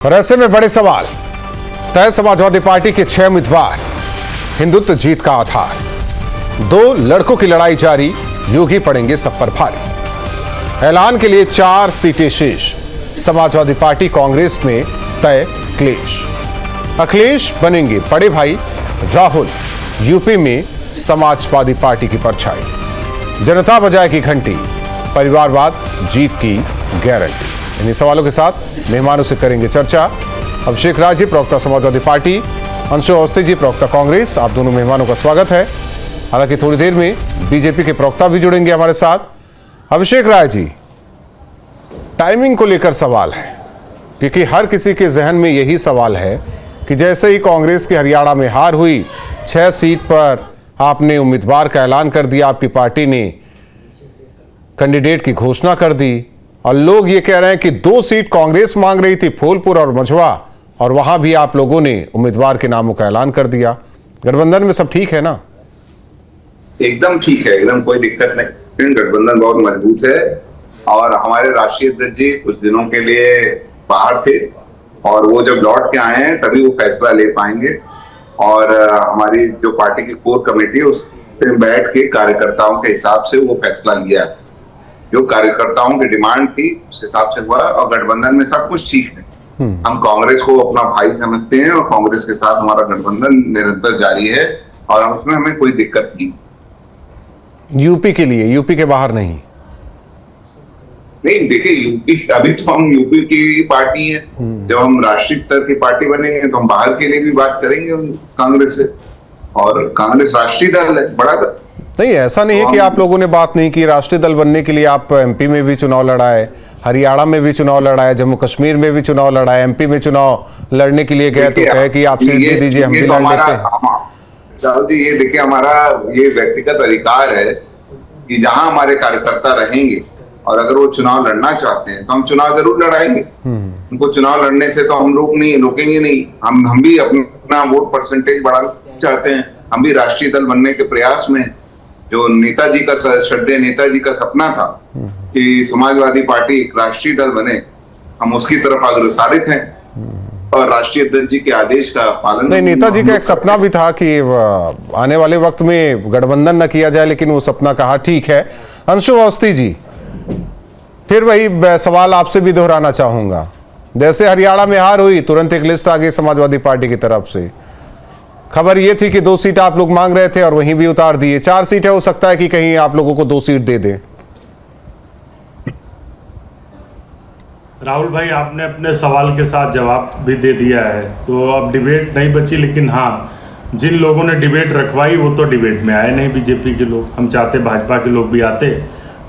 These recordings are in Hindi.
और ऐसे में बड़े सवाल, तय समाजवादी पार्टी के 6 उम्मीदवार, हिंदुत्व जीत का आधार, 2 लड़कों की लड़ाई जारी, योगी पड़ेंगे सब पर भारी। ऐलान के लिए 4 सीटें शेष, समाजवादी पार्टी कांग्रेस में तय क्लेश। अखिलेश बनेंगे बड़े भाई, राहुल यूपी में समाजवादी पार्टी की परछाई, जनता बजाएगी घंटी, परिवारवाद जीत की गारंटी। इन्हीं सवालों के साथ मेहमानों से करेंगे चर्चा। अभिषेक राय जी, प्रवक्ता समाजवादी पार्टी, अंशु अवस्थी जी, प्रवक्ता कांग्रेस, आप दोनों मेहमानों का स्वागत है। हालांकि थोड़ी देर में बीजेपी के प्रवक्ता भी जुड़ेंगे हमारे साथ। अभिषेक राय जी, टाइमिंग को लेकर सवाल है, क्योंकि हर किसी के जहन में यही सवाल है कि जैसे ही कांग्रेस की हरियाणा में हार हुई, 6 सीट पर आपने उम्मीदवार का ऐलान कर दिया, आपकी पार्टी ने कैंडिडेट की घोषणा कर दी, और लोग ये कह रहे हैं कि 2 सीट कांग्रेस मांग रही थी, फूलपुर और मझवा, और वहां भी आप लोगों ने उम्मीदवार के नामों का ऐलान कर दिया। गठबंधन में सब ठीक है ना? एकदम ठीक है, एकदम कोई दिक्कत नहीं। गठबंधन बहुत मजबूत है और हमारे राष्ट्रीय अध्यक्ष जी कुछ दिनों के लिए बाहर थे और वो जब लौट के आए हैं तभी वो फैसला ले पाएंगे। और हमारी जो पार्टी की कोर कमेटी है उससे बैठ के कार्यकर्ताओं के हिसाब से वो फैसला लिया। जो कार्यकर्ताओं की डिमांड थी उस हिसाब से हुआ और गठबंधन में सब कुछ ठीक है। हम कांग्रेस को अपना भाई समझते हैं और कांग्रेस के साथ हमारा गठबंधन निरंतर जारी है और उसमें हमें कोई दिक्कत नहीं। यूपी के लिए, यूपी के बाहर नहीं? नहीं, देखिए यूपी, अभी तो हम यूपी की पार्टी है। जब हम राष्ट्रीय स्तर की पार्टी बनेंगे तो हम बाहर के लिए भी बात करेंगे कांग्रेस से। और कांग्रेस राष्ट्रीय दल है, बड़ा दल नहीं। ऐसा नहीं है कि आप लोगों ने बात नहीं की। राष्ट्रीय दल बनने के लिए आप एमपी में भी चुनाव लड़ाए, हरियाणा में भी चुनाव लड़ाए, जम्मू कश्मीर में भी चुनाव लड़ाए, एमपी में चुनाव लड़ने के लिए गए तो कहे कि आप सीट दे दीजिए, हम भी लड़ लेते हैं। साहब जी, ये देखिए हमारा ये व्यक्तिगत अधिकार है कि जहां हमारे कार्यकर्ता रहेंगे और अगर वो चुनाव लड़ना चाहते हैं तो हम चुनाव जरूर लड़ाएंगे। उनको चुनाव लड़ने से तो हम रोकेंगे नहीं। हम भी अपना वोट परसेंटेज बढ़ाना चाहते हैं। हम भी राष्ट्रीय दल बनने के प्रयास में, जो नेताजी का श्रद्धेय नेताजी का सपना था कि समाजवादी पार्टी एक राष्ट्रीय दल बने, हम उसकी तरफ अग्रसरित हैं और राष्ट्रीय अध्यक्ष जी के आदेश का पालन। नहीं, नेताजी का एक सपना भी था कि आने वाले वक्त में गठबंधन न किया जाए, लेकिन वो सपना कहा। ठीक है, अंशु अवस्थी जी, फिर वही सवाल आपसे भी दोहराना चाहूंगा। जैसे हरियाणा में हार हुई, तुरंत एक लिस्ट आ गई समाजवादी पार्टी की तरफ से। खबर ये थी कि 2 सीट आप लोग मांग रहे थे और वहीं भी उतार दिए। 4 सीटें, हो सकता है कि कहीं आप लोगों को 2 सीट दे दें। राहुल भाई, आपने अपने सवाल के साथ जवाब भी दे दिया है, तो अब डिबेट नहीं बची। लेकिन हाँ, जिन लोगों ने डिबेट रखवाई वो तो डिबेट में आए नहीं, बीजेपी के लोग। हम चाहते भाजपा के लोग भी आते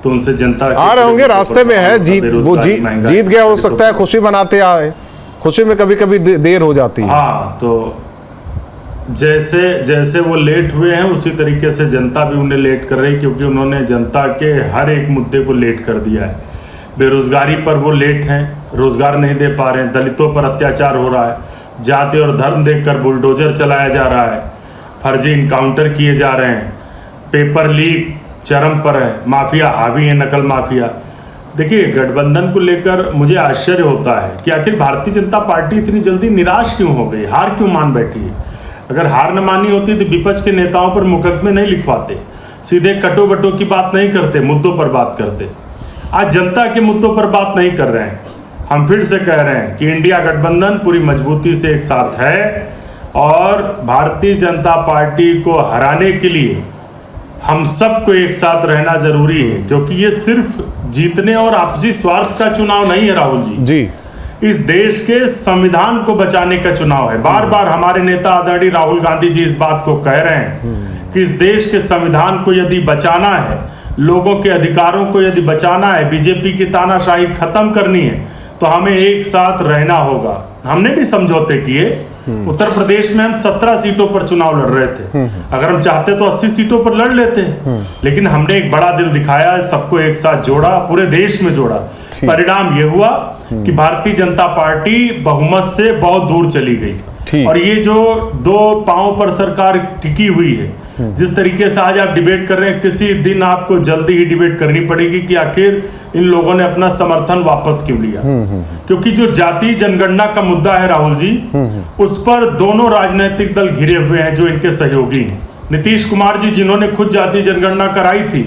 तो उनसे जनता आ रहे होंगे, रास्ते में है। जीत गया, हो सकता है खुशी मनाते आए। खुशी में कभी कभी देर हो जाती है। हाँ, तो जैसे वो लेट हुए हैं उसी तरीके से जनता भी उन्हें लेट कर रही, क्योंकि उन्होंने जनता के हर एक मुद्दे को लेट कर दिया है। बेरोजगारी पर वो लेट हैं, रोजगार नहीं दे पा रहे हैं, दलितों पर अत्याचार हो रहा है, जाति और धर्म देखकर बुलडोजर चलाया जा रहा है, फर्जी इनकाउंटर किए जा रहे हैं, पेपर लीक चरम पर है, माफिया हावी है, नकल माफिया। देखिए, गठबंधन को लेकर मुझे आश्चर्य होता है कि आखिर भारतीय जनता पार्टी इतनी जल्दी निराश क्यों हो गई, हार क्यों मान बैठी है। अगर हार न मानी होती तो विपक्ष के नेताओं पर मुकदमे नहीं लिखवाते, सीधे कटो बटो की बात नहीं करते, मुद्दों पर बात करते। आज जनता के मुद्दों पर बात नहीं कर रहे हैं। हम फिर से कह रहे हैं कि इंडिया गठबंधन पूरी मजबूती से एक साथ है और भारतीय जनता पार्टी को हराने के लिए हम सबको एक साथ रहना जरूरी है, क्योंकि ये सिर्फ जीतने और आपसी स्वार्थ का चुनाव नहीं है राहुल जी। इस देश के संविधान को बचाने का चुनाव है। बार बार हमारे नेता आदरणीय राहुल गांधी जी इस बात को कह रहे हैं कि इस देश के संविधान को यदि बचाना है, लोगों के अधिकारों को यदि बचाना है, बीजेपी की तानाशाही खत्म करनी है, तो हमें एक साथ रहना होगा। हमने भी समझौते किए। उत्तर प्रदेश में हम 17 सीटों पर चुनाव लड़ रहे थे। अगर हम चाहते तो 80 सीटों पर लड़ लेते, लेकिन हमने एक बड़ा दिल दिखाया, सबको एक साथ जोड़ा, पूरे देश में जोड़ा। परिणाम ये हुआ कि भारतीय जनता पार्टी बहुमत से बहुत दूर चली गई। और ये जो 2 पांव पर सरकार टिकी हुई है, जिस तरीके से आज आप डिबेट कर रहे हैं, किसी दिन आपको जल्दी ही डिबेट करनी पड़ेगी कि आखिर इन लोगों ने अपना समर्थन वापस क्यों लिया। क्योंकि जो जाति जनगणना का मुद्दा है राहुल जी, उस पर दोनों राजनीतिक दल घिरे हुए हैं जो इनके सहयोगी हैं। नीतीश कुमार जी जिन्होंने खुद जाति जनगणना कराई थी,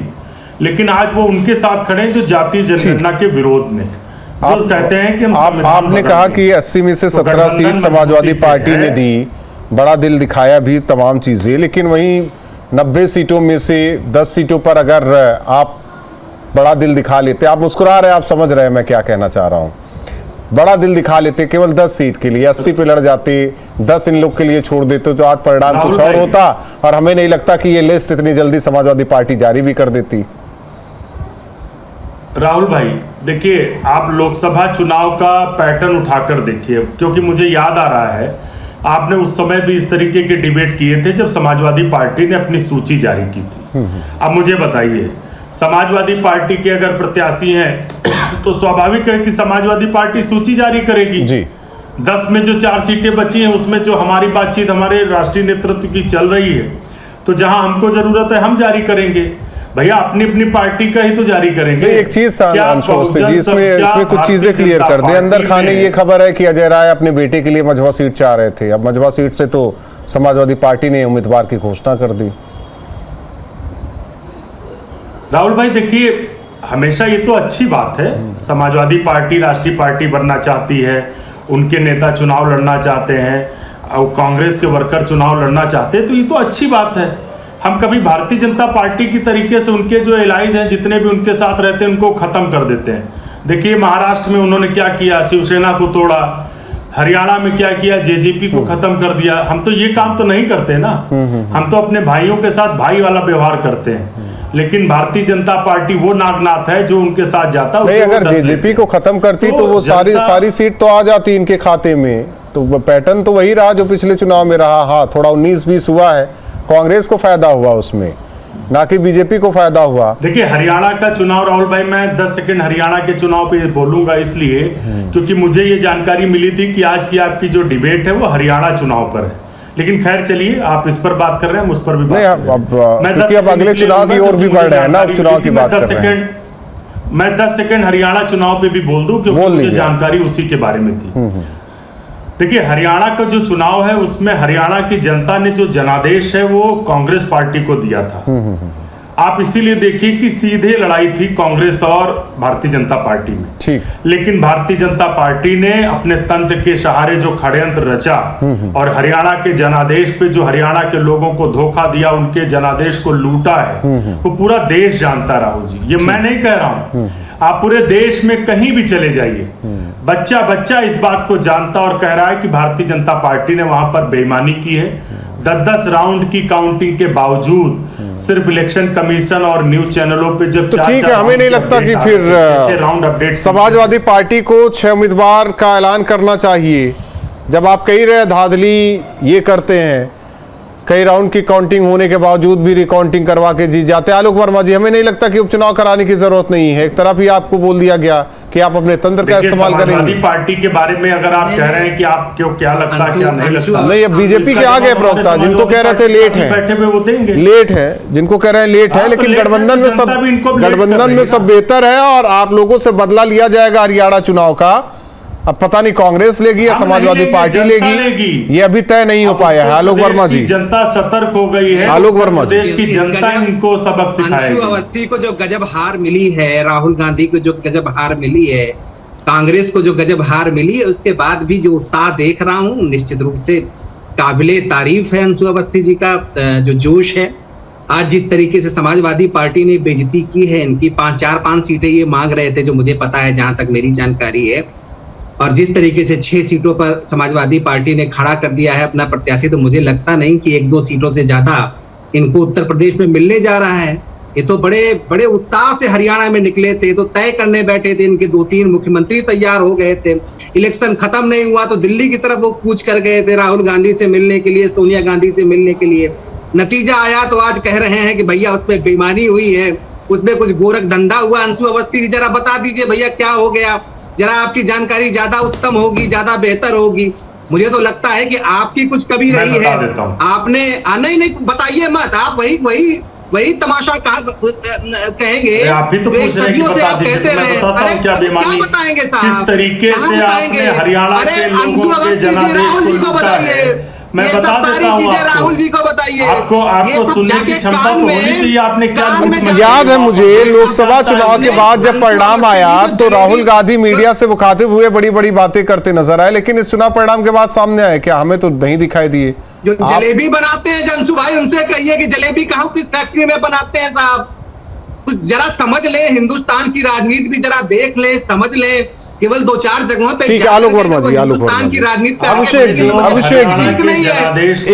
लेकिन आज वो उनके साथ खड़े हैं जो जाति जनगणना के विरोध में, जो कहते हैं कि हम आपने कहा कि 80 में से 17 सीट समाजवादी पार्टी ने दी, बड़ा दिल दिखाया भी तमाम चीजें, लेकिन वहीं 90 सीटों में से 10 सीटों पर अगर आप बड़ा दिल दिखा लेते, आप मुस्कुरा रहे हैं, आप समझ रहे हैं मैं क्या कहना चाह रहा हूं, बड़ा दिल दिखा लेते केवल 10 सीट के लिए, 80 पे लड़ जाते, 10 इन लोग के लिए छोड़ देते तो आज परिणाम कुछ और होता, और हमें नहीं लगता कि ये लिस्ट इतनी जल्दी समाजवादी पार्टी जारी भी कर देती। राहुल भाई देखिए, आप लोकसभा चुनाव का पैटर्न उठाकर देखिए, क्योंकि मुझे याद आ रहा है आपने उस समय भी इस तरीके के डिबेट किए थे जब समाजवादी पार्टी ने अपनी सूची जारी की थी। अब मुझे बताइए, समाजवादी पार्टी के अगर प्रत्याशी हैं तो स्वाभाविक है कि समाजवादी पार्टी सूची जारी करेगी जी। 10 में जो 4 सीटें बची हैं उसमें जो हमारी बातचीत हमारे राष्ट्रीय नेतृत्व की चल रही है, तो जहां हमको जरूरत है हम जारी करेंगे भैया, अपनी अपनी पार्टी का ही तो जारी करेंगे। एक चीज था जी, इसमें कुछ चीजें क्लियर कर दे। अंदर खाने ये खबर है कि अजय राय अपने बेटे के लिए मझवा सीट चाह रहे थे, अब मझवा सीट से तो समाजवादी पार्टी ने उम्मीदवार की घोषणा कर दी। राहुल भाई देखिए, हमेशा ये तो अच्छी बात है, समाजवादी पार्टी राष्ट्रीय पार्टी बनना चाहती है, उनके नेता चुनाव लड़ना चाहते हैं, और कांग्रेस के वर्कर चुनाव लड़ना चाहते हैं, तो ये तो अच्छी बात है। हम कभी भारतीय जनता पार्टी की तरीके से उनके जो एलाइज हैं, जितने भी उनके साथ रहते हैं, उनको खत्म कर देते हैं। देखिए महाराष्ट्र में उन्होंने क्या किया, शिवसेना को तोड़ा, हरियाणा में क्या किया, जेजेपी को खत्म कर दिया। हम तो ये काम तो नहीं करते ना, हम तो अपने भाइयों के साथ भाई वाला व्यवहार करते हैं। लेकिन भारतीय जनता पार्टी वो नागनाथ है जो उनके साथ जाता है। अगर जेजेपी को खत्म करती तो वो सारी सीट तो आ जाती इनके खाते में, तो पैटर्न तो वही रहा जो पिछले चुनाव में रहा। हाँ, थोड़ा 19-20 हुआ है, कांग्रेस को फायदा हुआ उसमें, ना कि बीजेपी को फायदा हुआ। देखिए हरियाणा का चुनाव, राहुल भाई मैं 10 सेकंड हरियाणा के चुनाव पे बोलूंगा इसलिए क्योंकि मुझे ये जानकारी मिली थी कि आज की आपकी जो डिबेट है वो हरियाणा चुनाव पर है। लेकिन खैर चलिए, आप इस पर बात कर रहे हैं, उस पर भी बात क्योंकि अब अगले चुनाव की ओर भी बढ़ रहे हैं ना, चुनाव की बात कर रहे हैं। मैं 10 सेकंड हरियाणा चुनाव पे भी बोल दूं क्योंकि मुझे जानकारी उसी के बारे में थी। देखिए हरियाणा का जो चुनाव है उसमें हरियाणा की जनता ने जो जनादेश है वो कांग्रेस पार्टी को दिया था। आप इसीलिए देखिए कि सीधे लड़ाई थी कांग्रेस और भारतीय जनता पार्टी में, ठीक। लेकिन भारतीय जनता पार्टी ने अपने तंत्र के सहारे जो षड्यंत्र रचा और हरियाणा के जनादेश पे जो हरियाणा के लोगों को धोखा दिया, उनके जनादेश को लूटा है, वो पूरा देश जानता। राहुल जी, ये मैं नहीं कह रहा हूं, आप पूरे देश में कहीं भी चले जाइए, बच्चा बच्चा इस बात को जानता और कह रहा है कि भारतीय जनता पार्टी ने वहां पर बेईमानी की है। 10-10 राउंड की काउंटिंग के बावजूद सिर्फ इलेक्शन कमीशन और न्यूज चैनलों पे जब तो ठीक है, हमें नहीं लगता कि फिर राउंड अपडेट समाजवादी पार्टी को 6 उम्मीदवार का ऐलान करना चाहिए। जब आप कही रहे धांधली ये करते हैं, कई राउंड की काउंटिंग होने के बावजूद भी रिकाउंटिंग करवा के जीत जाते हैं। आलोक वर्मा जी, हमें नहीं लगता कि उपचुनाव कराने की जरूरत नहीं है। एक तरफ ही आपको बोल दिया गया कि आप अपने तंत्र का इस्तेमाल करेंगे। समाजवादी पार्टी के बारे में अगर आप कह रहे हैं कि आप क्यों क्या लगता है क्या नहीं लगता, नहीं, अब बीजेपी के आगे प्रवक्ता जिनको कह रहे थे लेट है, बैठे हुए वो देंगे, लेट है, जिनको कह रहे हैं लेट है, लेकिन गठबंधन में सब बेहतर है और आप लोगों से बदला लिया जाएगा हरियाणा चुनाव का। अब पता नहीं कांग्रेस लेगी या समाजवादी पार्टी लेगी, ये अभी तय नहीं हो पाया है। आलोक वर्मा जी, जनता सतर्क हो गई है, आलोक वर्मा जी, देश की जनता इनको सबक सिखाएगी। अंशु अवस्थी को जो गजब हार मिली है, राहुल गांधी को जो गजब हार मिली है, कांग्रेस को जो गजब हार मिली है, उसके बाद भी जो उत्साह देख रहा हूँ निश्चित रूप से काबिले तारीफ है। अंशु अवस्थी जी का जो जोश है, आज जिस तरीके से समाजवादी पार्टी ने बेइज्जती की है, इनकी 4-5 सीटें ये मांग रहे थे जो मुझे पता है, जहां तक मेरी जानकारी है, और जिस तरीके से 6 सीटों पर समाजवादी पार्टी ने खड़ा कर दिया है अपना प्रत्याशी, तो मुझे लगता नहीं कि 1-2 सीटों से ज्यादा इनको उत्तर प्रदेश में मिलने जा रहा है। ये तो बड़े बड़े उत्साह से हरियाणा में निकले थे, तो तय करने बैठे थे, इनके 2-3 मुख्यमंत्री तैयार हो गए थे। इलेक्शन खत्म नहीं हुआ तो दिल्ली की तरफ वो कूच कर गए थे राहुल गांधी से मिलने के लिए, सोनिया गांधी से मिलने के लिए। नतीजा आया तो आज कह रहे हैं कि भैया उसमें बेईमानी हुई है, उसमें कुछ गोरख धंधा हुआ। अंशु अवस्थी जी जरा बता दीजिए भैया क्या हो गया, जरा आपकी जानकारी ज्यादा उत्तम होगी, ज्यादा बेहतर होगी। मुझे तो लगता है कि आपकी कुछ कमी मैं रही बता है। देता हूं। आपने नहीं बताइए मत, आप वही तमाशा कहेंगे। अरे आप भी तो पूछ रहे हैं कि सदियों से बता आप दीजिए, कहते तो मैं रहे। बताता हूं क्या बेईमानी, क्या बताएंगे साहब, किस तरीके कहाँ से बताएंगे? आपने हरियाणा अरे के लोगों अंशु के अवस्थी जी, जनादेश राहुल जी को को लूटा बताइए। है। मैं ये बता सब सारी देता हूं चीजें आपको। राहुल जी को बताइए। आपको ये सब सुनने की जाके क्षमता कान तो में- होनी चाहिए। आपने क्या कान में झूठ जाके- याद है मुझे आप लोकसभा जानता है चुनाव के इसे। बाद जब अंशु परिणाम अवस्थी आया जी जो तो जलेबी- राहुल गांधी मीडिया से मुखातिब हुए, बड़ी बड़ी बातें करते नजर आए, लेकिन इस चुनाव परिणाम के बाद सामने आए क्या? हमें तो नहीं दिखाई दिए। जो जलेबी बनाते हैं अंशु भाई, उनसे कहिए कि जलेबी कहाँ किस फैक्ट्री में बनाते हैं साहब। कुछ जरा समझ ले, हिंदुस्तान की राजनीति भी जरा देख ले, समझ ले। केवल 2-4 जगहों पे ठीक है, जाकर आलोक के वर्मा वो जी, आलोक हिंदुस्तान वर्मा की जी। राजनीति पे अभिषेक आगे जी, बढ़ेंगे, मतलब अभिषेक जी, ठीक नहीं है।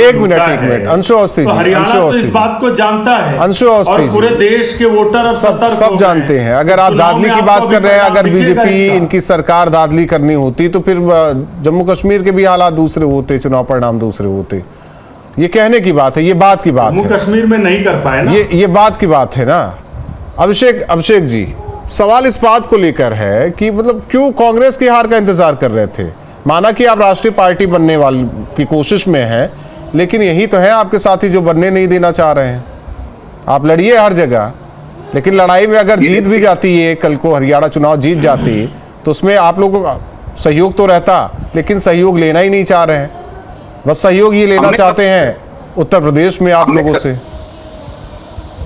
एक मिनट, अंशु अवस्थी जी, हरियाणा अंशु तो अवस्थी इस जी। बात को जानता है, अंशु अवस्थी और जी। पूरे देश के वोटर अब सतर्क हो सब गए जानते हैं। अगर आप चुनाव दादली में की बात आपको कर रहे हैं, भी अगर परिणाम दिखेगा बीजेपी इसका। इनकी सरकार दादली करनी होती तो फिर जम्मू कश्मीर के भी हालात दूसरे होते, चुनाव परिणाम दूसरे होते। ये कहने की बात है, ये बात की बात जम्मू है, कश्मीर में नहीं कर पाए ना। ये बात की बात है ना। अभिषेक जी, सवाल इस बात को लेकर है कि मतलब क्यों कांग्रेस की हार का इंतजार कर रहे थे? माना कि आप राष्ट्रीय पार्टी बनने वाली की कोशिश में हैं, लेकिन यही तो है आपके साथी जो बनने नहीं देना चाह रहे हैं। आप लड़िए हर जगह, लेकिन लड़ाई में अगर जीत भी जाती है, कल को हरियाणा चुनाव जीत जाती तो उसमें आप लोगों का सहयोग तो रहता, लेकिन सहयोग लेना ही नहीं चाह रहे हैं। बस सहयोग ये लेना चाहते हैं उत्तर प्रदेश में आप लोगों से।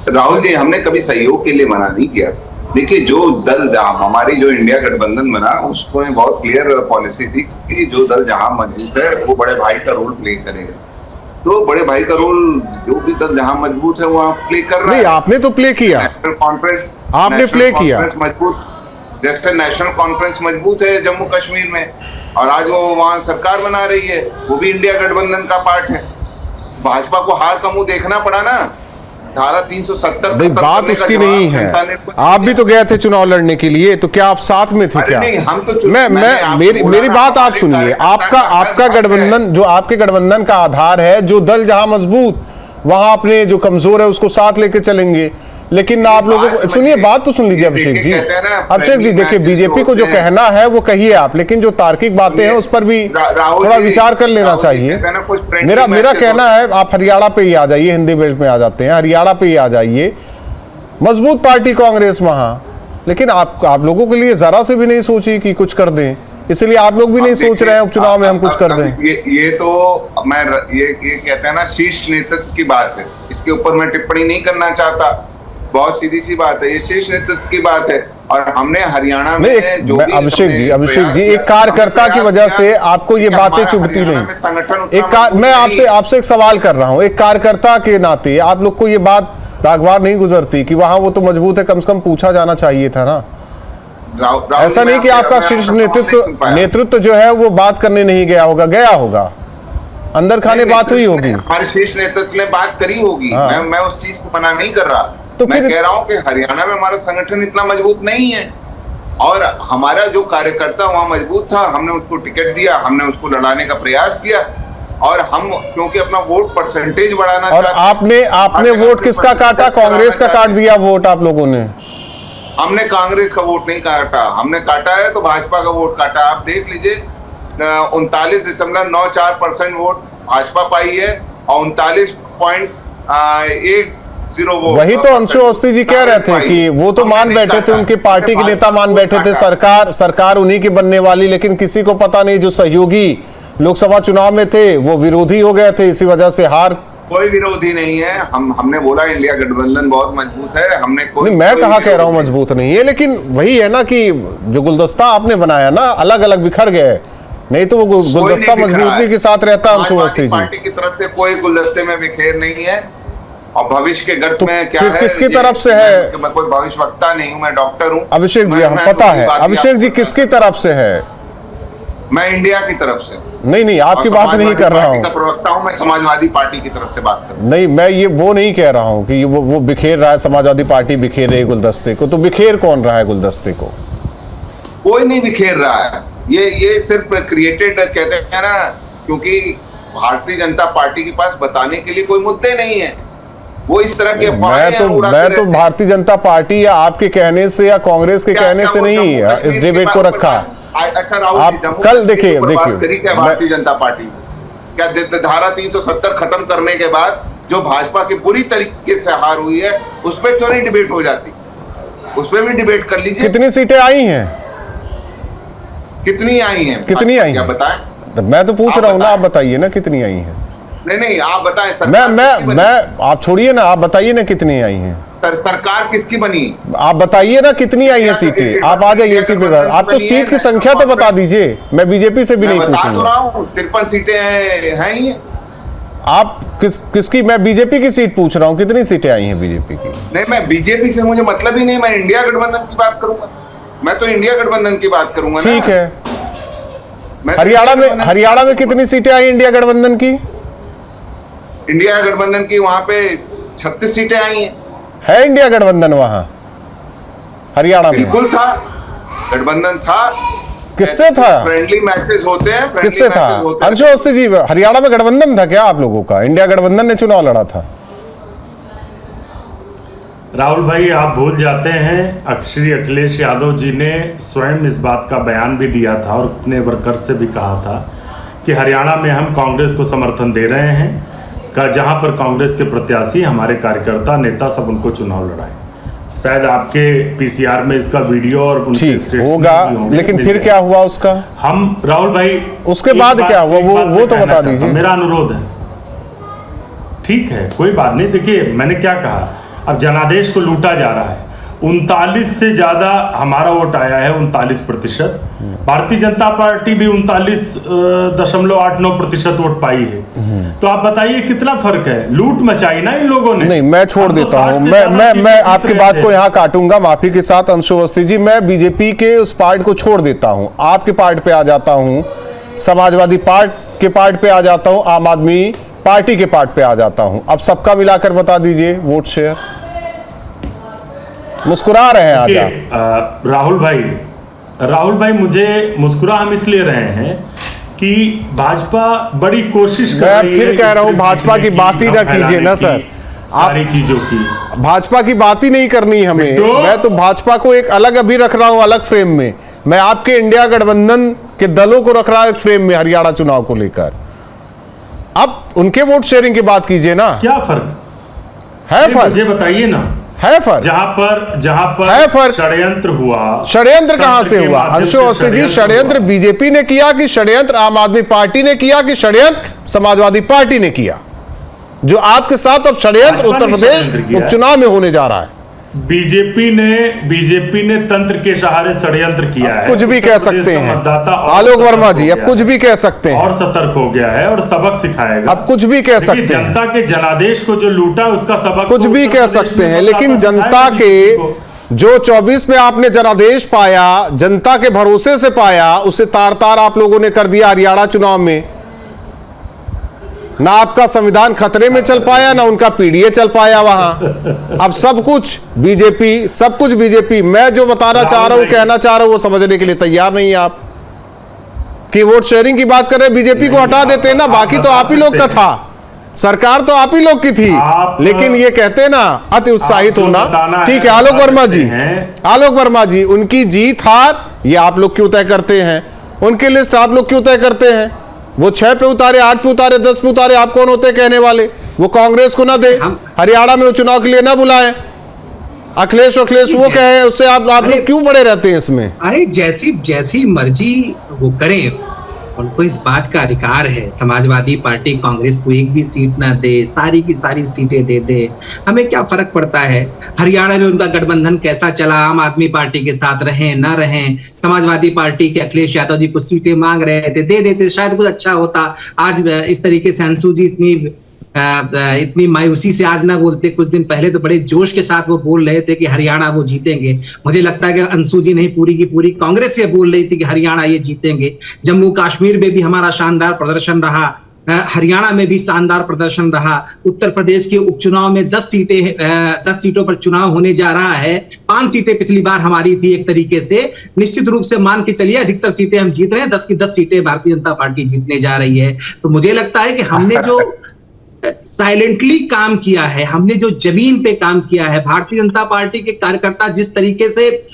राहुल जी, हमने कभी सहयोग के लिए मना नहीं किया। देखिए, जो दल हमारी जो इंडिया गठबंधन बना, उसको में बहुत क्लियर पॉलिसी थी कि जो दल जहां मजबूत है वो बड़े भाई का रोल प्ले करेगा। तो बड़े भाई का रोल जो भी दल जहां मजबूत है वहां प्ले कर रहा है। नहीं, आपने तो प्ले किया, नेशनल कॉन्फ्रेंस, आपने प्ले किया। मजबूत, जैसे नेशनल कॉन्फ्रेंस मजबूत है जम्मू कश्मीर में, और आज वो वहां सरकार बना रही है, वो भी इंडिया गठबंधन का पार्ट है। भाजपा को हार का मुंह देखना पड़ा ना। धारा 370 भाई बात उसकी नहीं है। आप भी तो गए थे चुनाव लड़ने के लिए, तो क्या आप साथ में थे क्या? नहीं, हम तो मेरी बात आप सुनिए। आपका गठबंधन, जो आपके गठबंधन का आधार है, जो दल जहां मजबूत वहां अपने जो कमजोर है उसको साथ लेके चलेंगे। लेकिन आप लोगों को सुनिए, बात तो सुन लीजिए अभिषेक जी। अभिषेक जी देखिए, बीजेपी को जो कहना है वो कहिए आप, लेकिन जो तार्किक बातें हैं उस पर भी थोड़ा विचार कर लेना चाहिए। मेरा कहना है आप हरियाणा पे ही आ जाइए, हिंदी बेल्ट में आ जाते हैं, हरियाणा पे ही आ जाइए। मजबूत पार्टी कांग्रेस वहां, लेकिन आप लोगों के लिए जरा से भी नहीं सोची कि कुछ कर दें, इसलिए आप लोग भी नहीं सोच रहे हैं उपचुनाव में हम कुछ कर दें। ये तो मैं ये कहते हैं ना, शीर्ष नेतृत्व की बात है, इसके ऊपर मैं टिप्पणी नहीं करना चाहता। बहुत सीधी सी बात है, ये शीर्ष नेतृत्व की बात है। और हमने हरियाणा में जो अभिषेक जी एक कार्यकर्ता की वजह से आपको ये बातें चुभती नहीं। मैं आपसे एक सवाल कर रहा हूँ, एक कार्यकर्ता के नाते आप लोग को ये बात दागवार नहीं गुजरती कि वहां वो तो मजबूत है, कम से कम पूछा जाना चाहिए था ना? ऐसा नहीं कि आपका शीर्ष नेतृत्व जो है वो बात करने नहीं गया होगा, अंदर खाने बात हुई होगी। हमारे शीर्ष नेतृत्व ने बात करी होगी। मैं उस चीज को मना नहीं कर रहा, तो मैं कह रहा हूं कि हरियाणा में हमारा संगठन इतना मजबूत नहीं है, और हमारा जो कार्यकर्ता वहां मजबूत था, हमने उसको टिकट दिया, हमने उसको लड़ाने का प्रयास किया, और हम क्योंकि अपना वोट परसेंटेज बढ़ाना और आपने वोट किसका काटा? कांग्रेस का काट दिया वोट आप लोगों ने। हमने कांग्रेस का वोट नहीं काटा, हमने काटा है तो भाजपा का वोट काटा। आप देख लीजिए, 39.94% वोट भाजपा पाई है और 39.10 वोट। वही तो अंशु अवस्थी जी कह रहे थे कि वो तो मान बैठे थे, उनकी पार्टी के नेता मान बैठे थे, सरकार उन्हीं की बनने वाली, लेकिन किसी को पता नहीं जो सहयोगी लोकसभा चुनाव में थे वो विरोधी हो गए थे, इसी वजह से हार। कोई विरोधी नहीं है। हमने बोला इंडिया गठबंधन बहुत मजबूत है, हमने कोई नहीं, मैं कहा कह रहा हूं मजबूत नहीं है, लेकिन वही है ना कि जो गुलदस्ता आपने बनाया ना, अलग अलग बिखर गए, नहीं तो वो गुलदस्ता मजबूती के साथ रहता। अंशु अवस्थी जी, पार्टी की तरफ से कोई गुलदस्ते में बिखेर नहीं है, और भविष्य के गर्त में क्या है, किसकी तरफ से है? मैं कोई भविष्यवक्ता नहीं हूं, मैं डॉक्टर हूं। अभिषेक जी, हम पता है। अभिषेक जी, किसकी तरफ से है? मैं इंडिया की तरफ से। नहीं, आपकी बात नहीं कर रहा हूँ, प्रवक्ता हूं मैं, समाजवादी पार्टी की तरफ से बात कर रहा हूं। नहीं, मैं ये वो नहीं कह रहा हूँ कि वो बिखेर रहा है, समाजवादी पार्टी बिखेर रही है गुलदस्ते को। तो बिखेर कौन रहा है गुलदस्ते को? कोई नहीं बिखेर रहा है, ये सिर्फ क्रिएटेड कहते हैं ना, क्योंकि भारतीय जनता पार्टी के पास बताने के लिए कोई मुद्दे नहीं है, वो इस तरह के मैं तो भारतीय जनता पार्टी या आपके कहने से या कांग्रेस के कहने से नहीं इस डिबेट को रखा। अच्छा राहुल आप जी, जम्मू कल कश्मीर देखिए पर बात देखिए करी क्या भारतीय जनता पार्टी? क्या धारा 370 खत्म करने के बाद जो भाजपा की बुरी तरीके से हार हुई है उस पर क्यों नहीं डिबेट हो जाती? उस पर भी डिबेट कर लीजिए। कितनी सीटें आई हैं? कितनी आई हैं? कितनी आई क्या हैं? बताएं? मैं तो पूछ आप रहा हूँ ना, बताएं। आप बताइए ना कितनी आई हैं। नहीं आप बताएं। मैं सरकार किसकी बनी? आप छोड़िए ना, आप बताइए ना कितनी आई हैं। सरकार किसकी बनी? आप बताइए ना कितनी आई है सीटें। आप आ जाइए इसी पे बात। आप तो सीट की संख्या तो बता दीजिए, मैं बीजेपी से भी नहीं बता तो पूछूंगा। रहा हूँ 53 सीटें हैं ही। आप किसकी? मैं बीजेपी की सीट पूछ रहा हूँ, कितनी सीटें आई हैं बीजेपी की? नहीं, मैं बीजेपी से मुझे मतलब ही नहीं, मैं इंडिया गठबंधन की बात करूंगा। मैं तो इंडिया गठबंधन की बात करूंगा ना। ठीक है। मैं तो हरियाणा में कितनी सीटें आई इंडिया गठबंधन की? इंडिया गठबंधन की वहां पे 36 सीटें आई हैं। है इंडिया गठबंधन वहां हरियाणा में? बिल्कुल था, गठबंधन था। किससे था? फ्रेंडली मैचेस होते हैं। किससे था? अंशु अवस्थी जी, हरियाणा में गठबंधन था क्या आप लोगों का? इंडिया गठबंधन ने चुनाव लड़ा था। राहुल भाई, आप भूल जाते हैं श्री अखिलेश यादव जी ने स्वयं इस बात का बयान भी दिया था और अपने वर्कर्स से भी कहा था कि हरियाणा में हम कांग्रेस को समर्थन दे रहे हैं, जहां पर कांग्रेस के प्रत्याशी, हमारे कार्यकर्ता, नेता सब उनको चुनाव लड़ाएं। शायद आपके पीसीआर में इसका वीडियो और उनके होगा, लेकिन फिर क्या हुआ उसका? हम राहुल भाई उसके बाद क्या हुआ वो तो बता दीजिए। मेरा अनुरोध है। ठीक है, कोई बात नहीं। देखिए, मैंने क्या कहा, अब जनादेश को लूटा जा रहा है। 39 से ज्यादा हमारा वोट आया है, 39%। भारतीय जनता पार्टी भी 39.89% वोट पाई है। तो आप बताइए कितना फर्क है? लूट मचाई ना इन लोगों ने। नहीं, मैं छोड़ देता हूं। मैं आपकी बात को यहां काटूंगा, माफी के साथ अंशु अवस्थी जी। मैं बीजेपी के उस पार्ट को छोड़ देता हूं, आपके पार्ट पे आ जाता हूं, समाजवादी पार्ट के पार्ट पे आ जाता हूं, आम आदमी पार्टी के पार्ट पे आ जाता हूं। अब सबका मिलाकर बता दीजिए वोट शेयर। मुस्कुरा रहे हैं आज आप। राहुल भाई, मुझे मुस्कुरा हम इसलिए रहे हैं कि भाजपा बड़ी कोशिश कर रही है। मैं फिर कह रहा हूं, भाजपा की बात ही ना कीजिए ना सर, सारी चीजों की। भाजपा की बात ही नहीं करनी हमें। मैं तो भाजपा को एक अलग अभी रख रहा हूं, अलग फ्रेम में। मैं आपके इंडिया गठबंधन के दलों को रख रहा हूं एक फ्रेम में, हरियाणा चुनाव को लेकर। अब उनके वोट शेयरिंग की बात कीजिए ना। क्या फर्क है? फर्क मुझे बताइए ना। है फर्क? जहां पर है फर्क? षड्यंत्र हुआ। षड्यंत्र कहां से हुआ? अंशु अवस्थी जी, षड्यंत्र बीजेपी ने किया कि षड्यंत्र आम आदमी पार्टी ने किया कि षड्यंत्र समाजवादी पार्टी ने किया? जो आपके साथ अब षड्यंत्र उत्तर प्रदेश उपचुनाव में होने जा रहा है। बीजेपी ने तंत्र के सहारे षड्यंत्र किया है। कुछ भी कह सकते हैं आलोक वर्मा जी, अब कुछ भी कह सकते हैं। और सतर्क हो गया है और सबक सिखाएगा। अब कुछ भी कह सकते हैं। जनता के जनादेश को जो लूटा उसका सबक कुछ भी कह सकते हैं, लेकिन जनता के जो 24 में आपने जनादेश पाया, जनता के भरोसे से पाया, उसे तार तार आप लोगों ने कर दिया हरियाणा चुनाव में। ना आपका संविधान खतरे में चल पाया, ना उनका पीडीए चल पाया वहां। अब सब कुछ बीजेपी। मैं जो बताना चाह रहा हूं, कहना चाह रहा हूं, वो समझने के लिए तैयार नहीं है आप। कि वोट शेयरिंग की बात कर रहे हैं, बीजेपी को हटा देते हैं ना, बाकी तो आप ही लोग का था, सरकार तो आप ही लोग की थी। लेकिन ये कहते हैं ना, अति उत्साहित होना। ठीक है आलोक वर्मा जी, उनकी जीत हार ये आप लोग क्यों तय करते हैं? उनकी लिस्ट आप लोग क्यों तय करते हैं? वो 6 पे उतारे, 8 पे उतारे, 10 पे उतारे, आप कौन होते कहने वाले? वो कांग्रेस को ना दे, हरियाणा में वो चुनाव के लिए ना बुलाए, अखिलेश वो कहे, उससे आप लोग क्यों पड़े रहते हैं इसमें? अरे जैसी मर्जी वो करें, उनको इस बात का अधिकार है। समाजवादी पार्टी कांग्रेस को एक भी सीट ना दे, सारी की सारी सीटें दे दे, हमें क्या फर्क पड़ता है? हरियाणा में उनका गठबंधन कैसा चला, आम आदमी पार्टी के साथ रहें ना रहें, समाजवादी पार्टी के अखिलेश यादव जी कुछ सीटें मांग रहे थे, दे देते, शायद कुछ अच्छा होता। आज इस तरीके से अंशु जी इतनी मायूसी से आज ना बोलते। कुछ दिन पहले तो बड़े जोश के साथ वो बोल रहे थे कि हरियाणा वो जीतेंगे। मुझे लगता है कि अंशु जी नहीं, पूरी की पूरी कांग्रेस ये बोल रही थी कि हरियाणा ये जीतेंगे। जम्मू कश्मीर में भी हमारा शानदार प्रदर्शन रहा, हरियाणा में भी शानदार प्रदर्शन रहा। उत्तर प्रदेश के उपचुनाव में 10 सीटों पर चुनाव होने जा रहा है। 5 सीटें पिछली बार हमारी थी। एक तरीके से निश्चित रूप से मान के चलिए अधिकतर सीटें हम जीत रहे हैं, 10 की 10 सीटें भारतीय जनता पार्टी जीतने जा रही है। तो मुझे लगता है कि हमने जो साइलेंटली काम किया है, हमने जो जमीन पे काम किया है, भारतीय जनता पार्टी के कार्यकर्ता जिस तरीके से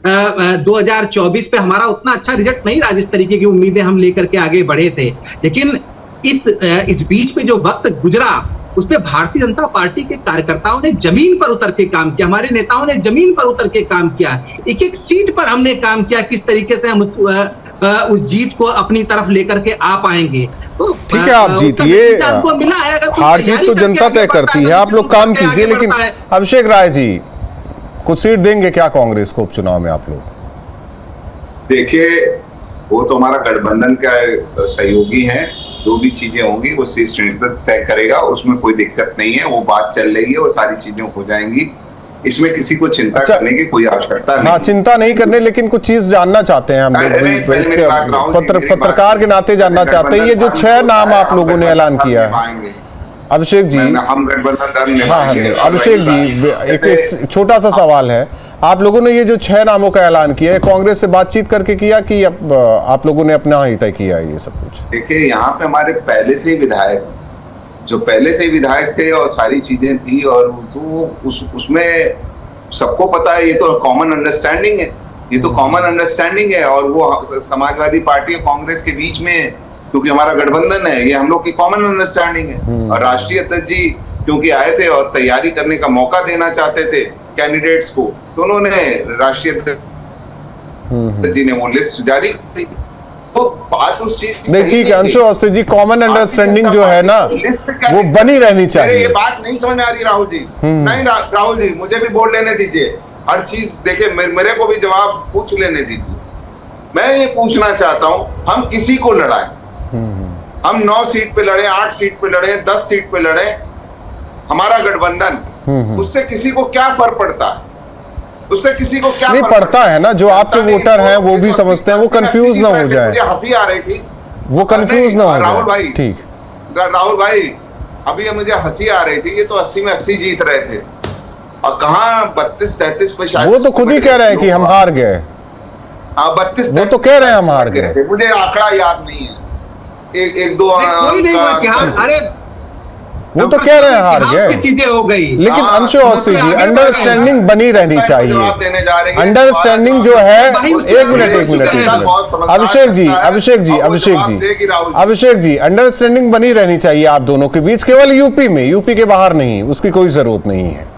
2024 पे हमारा उतना अच्छा रिजल्ट नहीं रहा जिस तरीके की उम्मीदें हम लेकर के आगे बढ़े थे। लेकिन इस बीच में जो वक्त गुजरा उस पे भारतीय जनता पार्टी के कार्यकर्ताओं ने जमीन पर उतर के काम किया, हमारे नेताओं ने जमीन पर उतर के काम किया, एक एक सीट पर हमने काम किया, किस तरीके से हम उस जीत को अपनी तरफ लेकर के आ पाएंगे। तो ठीक है, आप जीतिए, हमको मिला है, अगर हार जीत तो जनता तय करती है, आप लोग काम कीजिए। लेकिन अभिषेक राय जी, कुछ सीट देंगे क्या कांग्रेस को उपचुनाव में आप लोग? देखिए, वो तो हमारा गठबंधन का सहयोगी है, जो भी चीजें होंगी वो शीर्ष नेतृत्व तय करेगा, उसमें कोई दिक्कत नहीं है। वो बात चल रही है, वो सारी चीजें हो जाएंगी, इसमें किसी को चिंता करने की कोई आवश्यकता नहीं। हाँ, चिंता नहीं करने, लेकिन कुछ चीज जानना चाहते हैं हम लोग, पत्रकार के नाते जानना चाहते हैं। ये जो 6 नाम आप लोगों ने ऐलान किया है, अभिषेक जी, हम गठबंधन, हाँ अभिषेक जी, एक छोटा सा सवाल है, आप लोगों ने ये जो 6 नामों का ऐलान किया है, कांग्रेस से बातचीत करके किया कि आप लोगों ने अपना ही तय किया है ये सब कुछ? देखिए, यहाँ पे हमारे पहले से ही विधायक, जो पहले से ही विधायक थे और सारी चीजें थी, और तो उसमें सबको पता है, ये तो कॉमन अंडरस्टैंडिंग है, ये तो कॉमन अंडरस्टैंडिंग है। और वो समाजवादी पार्टी और कांग्रेस के बीच में, क्योंकि हमारा गठबंधन है, ये हम लोग की कॉमन अंडरस्टैंडिंग है। और राष्ट्रीय अध्यक्ष जी क्योंकि आए थे और तैयारी करने का मौका देना चाहते थे कैंडिडेट्स को, तो उन्होंने राष्ट्रीय अध्यक्ष जी ने वो लिस्ट जारी की। तो बात उस चीज नहीं, ठीक है अंशु अवस्थी जी, कॉमन अंडरस्टैंडिंग जो है ना वो बनी रहनी चाहिए। ये बात नहीं समझ में आ रही राहुल जी, नहीं राहुल जी, मुझे भी बोल लेने दीजिए, हर चीज देखिए, मेरे को भी जवाब पूछ लेने दीजिए। मैं ये पूछना चाहता हूं, हम किसी को लड़ाएं, हम 9 सीट पे लड़े, 8 सीट पे लड़े, 10 सीट पे लड़े, हमारा गठबंधन, उससे किसी को क्या फर्क पड़ता है? उससे किसी को क्या नहीं पड़ता है ना, जो आपके वोटर हैं वो भी समझते हैं, वो कंफ्यूज ना हो जाए। मुझे हंसी आ रही थी, वो कंफ्यूज ना हो जाए। राहुल भाई, ठीक, राहुल भाई, अभी मुझे हंसी आ रही थी, ये तो 80 में 80 जीत रहे थे, और कहाँ 32-33 पे शायद। वो तो खुद ही कह रहे हैं कि हम हार गए। 32, वो तो कह रहे हैं हम हार गए। मुझे आंकड़ा याद नहीं है, एक दो कोई नहीं, अरे वो तो कह रहे हैं हार गए, चीजें हो गई। लेकिन अंशु अवस्थी जी, अंडरस्टैंडिंग बनी रहनी चाहिए। अंडरस्टैंडिंग जो है, एक मिनट अभिषेक जी, अंडरस्टैंडिंग बनी रहनी चाहिए आप दोनों के बीच, केवल यूपी के बाहर नहीं, उसकी कोई जरूरत नहीं है।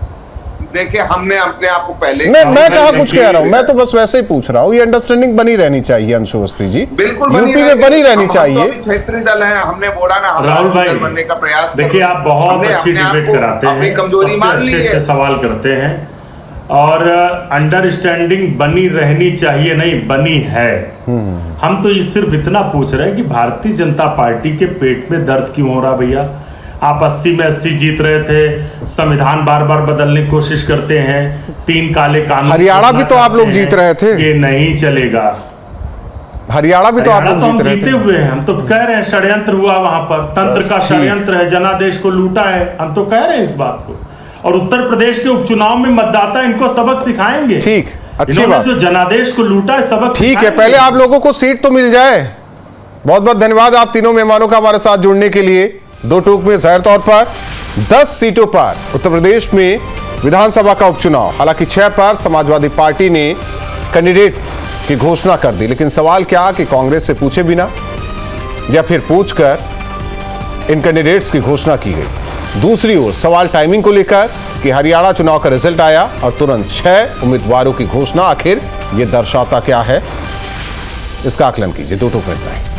देखिए, हमने अपने आप को पहले, मैं कहा कुछ कह रहा हूँ, मैं तो बस वैसे ही पूछ रहा हूँ, ये अंडरस्टैंडिंग बनी रहनी चाहिए अंशु अवस्थी जी, बिल्कुल यूपी में बनी रहनी चाहिए। क्षेत्रीय दल है, हमने बोला ना, राहुल भाई बनने का प्रयास। देखिए, आप बहुत अच्छी डिबेट कराते हैं, सबसे अच्छे सवाल करते हैं, और अंडरस्टैंडिंग बनी रहनी चाहिए, नहीं बनी है। हम तो ये सिर्फ इतना पूछ रहे हैं कि भारतीय जनता पार्टी के पेट में दर्द क्यों हो रहा भैया? आप 80 में 80 जीत रहे थे, संविधान बार बार बदलने की कोशिश करते हैं, 3 काले कानून, हरियाणा भी तो आप लोग जीत रहे थे, ये नहीं चलेगा। हरियाणा भी तो आप लोग हम जीते हुए हैं, हम तो कह रहे हैं षड्यंत्र हुआ वहां पर, तंत्र का षड्यंत्र है, जनादेश को लूटा है, हम तो कह रहे हैं इस बात को। और उत्तर प्रदेश के उपचुनाव में मतदाता इनको सबक सिखाएंगे। ठीक, अच्छी बात, जो जनादेश को लूटा है सबक ठीक है। पहले आप लोगों को सीट तो मिल जाए। बहुत बहुत धन्यवाद आप तीनों मेहमानों का हमारे साथ जुड़ने के लिए। 2 टूक में जाहिर तौर पर 10 सीटों पर उत्तर प्रदेश में विधानसभा का उपचुनाव, हालांकि 6 पर समाजवादी पार्टी ने कैंडिडेट की घोषणा कर दी, लेकिन सवाल क्या कि कांग्रेस से पूछे बिना या फिर पूछकर इन कैंडिडेट्स की घोषणा की गई। दूसरी ओर सवाल टाइमिंग को लेकर कि हरियाणा चुनाव का रिजल्ट आया और तुरंत 6 उम्मीदवारों की घोषणा, आखिर यह दर्शाता क्या है? इसका आकलन कीजिए। 2 टूक में इतना ही।